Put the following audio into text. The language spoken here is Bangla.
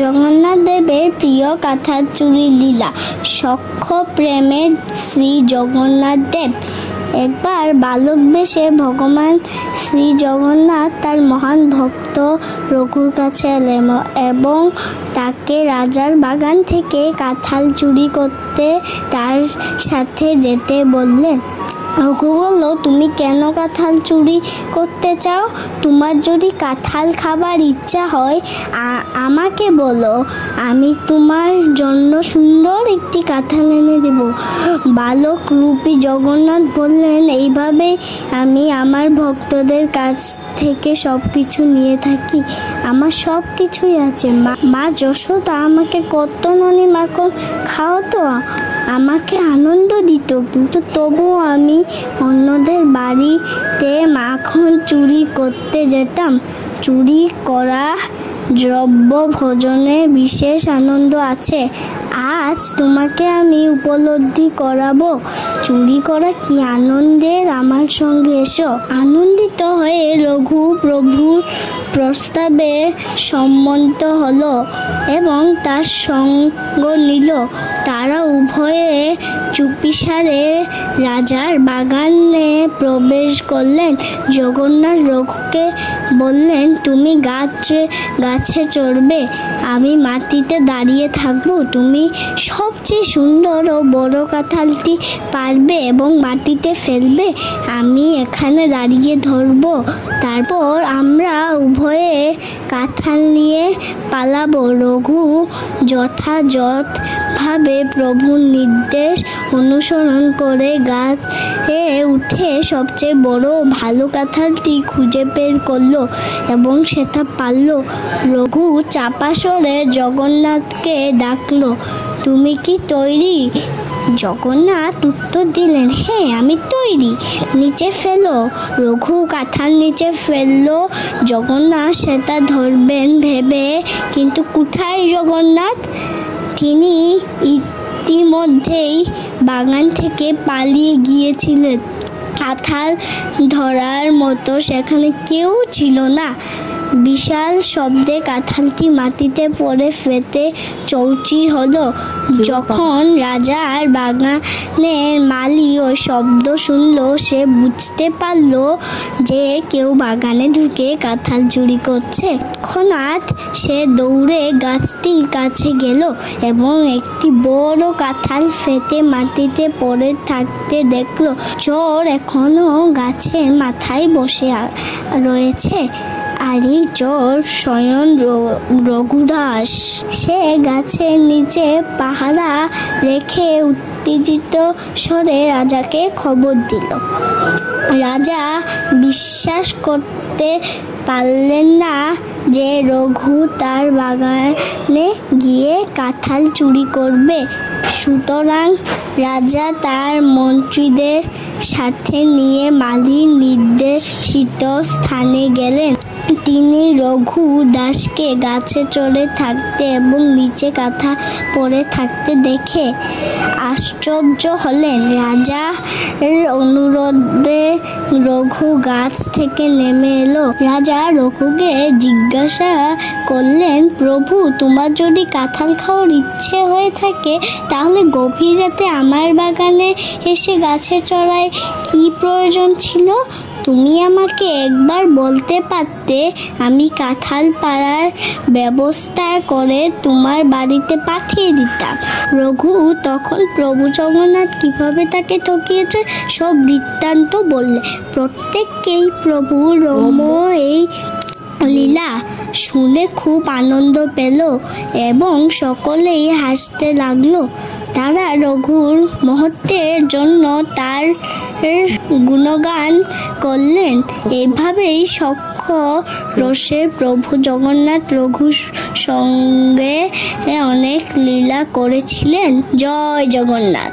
জগন্নাথ দেবের প্রিয় কাঁথাল চুরি লীলা। সখ্য প্রেমের শ্রী জগন্নাথ দেব। একবার বালক বেশে ভগবান শ্রী জগন্নাথ তার মহান ভক্ত রঘুর কাছে এলেন এবং তাকে রাজার বাগান থেকে কাঁঠাল চুরি করতে তার সাথে যেতে বললেন। রঘু বলল, তুমি কেন কাঁঠাল চুরি করতে চাও? তোমার যদি কাঁঠাল খাবার ইচ্ছা হয় আমাকে বলো, আমি তোমার জন্য সুন্দর একটি কাঁঠাল এনে দেব। বালক রূপী জগন্নাথ বললেন, এইভাবে আমি আমার ভক্তদের কাছ থেকে সবকিছু নিয়ে থাকি। আমার সব কিছুই আছে। মা যশোদা আমাকে কত ননি মাখন খাওয়াতো, আমাকে আনন্দ দিত, কিন্তু তবুও আমি অন্যদের বাড়িতে মাখন চুরি করতে যেতাম। চুরি করা দ্রব্য ভোজনে বিশেষ আনন্দ আছে। আজ তোমাকে আমি উপলব্ধি করাবো চুরি করা কি আনন্দের। আমার সঙ্গে এসো। আনন্দিত হয়ে রঘু প্রভুর প্রস্তাবে সম্মত হলো এবং তার সঙ্গ নিল। তারা উভয়ে চুপিসারে রাজার বাগানে প্রবেশ করলেন। জগন্নাথ রঘুকে বললেন, তুমি গাছে চড়বে, আমি মাটিতে দাঁড়িয়ে থাকবো। তুমি সবচেয়ে সুন্দর ও বড় কাঁঠালটি পারবে এবং মাটিতে ফেলবে, আমি এখানে দাঁড়িয়ে ধরবো। তারপর আমরা উভয়ে কাঁঠাল নিয়ে পালাবো। রঘু যথাযথভাবে প্রভুর নির্দেশ অনুসরণ করে গাছে উঠে সবচেয়ে বড় ভালো কাঁঠালটি খুঁজে বের করলো এবং সেটা পারলো। রঘু চাপা স্বরে জগন্নাথকে ডাকলো, তুমি কি তৈরি? জগন্নাথ উত্তর দিলেন, হ্যাঁ আমি তৈরি, নিচে ফেলো। রঘু কাঁঠাল নিচে ফেললো। জগন্নাথ সেটা ধরবেন ভেবে, কিন্তু কোথায় জগন্নাথ? তিনি ইতিমধ্যেই বাগান থেকে পালিয়ে গিয়েছিলেন। কাঁঠাল ধরার মতো সেখানে কেউ ছিল না। বিশাল শব্দে কাঁঠালটি মাটিতে পড়ে ফেটে চৌচির হলো। যখন রাজার বাগানের মালি ওই শব্দ শুনলো, সে বুঝতে পারলো যে কেউ বাগানে ঢুকে কাঁঠাল চুরি করছে। তৎক্ষণাৎ সে দৌড়ে গাছটির কাছে গেল এবং একটি বড় কাঁঠাল ফেটে মাটিতে পড়ে থাকতে দেখলো। চোর এখনো গাছের মাথায় বসে রয়েছে। আর এই চোর স্বয়ং রঘুদাস। সে গাছের নিচে পাহারা রেখে উত্তেজিত স্বরে রাজাকে খবর দিল। রাজা বিশ্বাস করতে পারলেন না যে রঘু তার বাগানে গিয়ে কাঁঠাল চুরি করবে। সুতরাং রাজা তার মন্ত্রীদের সাথে নিয়ে মালির নির্দেশিত স্থানে গেলেন। তিনি রঘু দাসকে গাছে চড়ে থাকতে এবং নিচে কাঁঠাল পড়ে থাকতে দেখে আশ্চর্য হলেন। রাজার অনুরোধে রঘু গাছ থেকে নেমে এলো। রাজা রঘুকে জিজ্ঞাসা করলেন, প্রভু, তোমার যদি কাঁঠাল খাওয়ার ইচ্ছে হয়ে থাকে তাহলে গভীর রাতে আমার বাগানে এসে গাছে চড়ায় কি প্রয়োজন ছিল? তুমি আমাকে একবার বলতে পারতে, আমি কাঁঠাল পাড়ার ব্যবস্থা করে তোমার বাড়িতে পাঠিয়ে দিতাম। রঘু তখন প্রভু জগন্নাথ কিভাবে তাকে ঠকিয়েছে সব বৃত্তান্ত বললে। প্রত্যেককেই প্রভু রম এই লীলা শুনে খুব আনন্দ পেল এবং সকলেই হাসতে লাগলো। তারা রঘুর মহত্বের জন্য তার গুণগান করলেন। এভাবেই সখ্য রসে প্রভু জগন্নাথ রঘুর সঙ্গে অনেক লীলা করেছিলেন। জয় জগন্নাথ।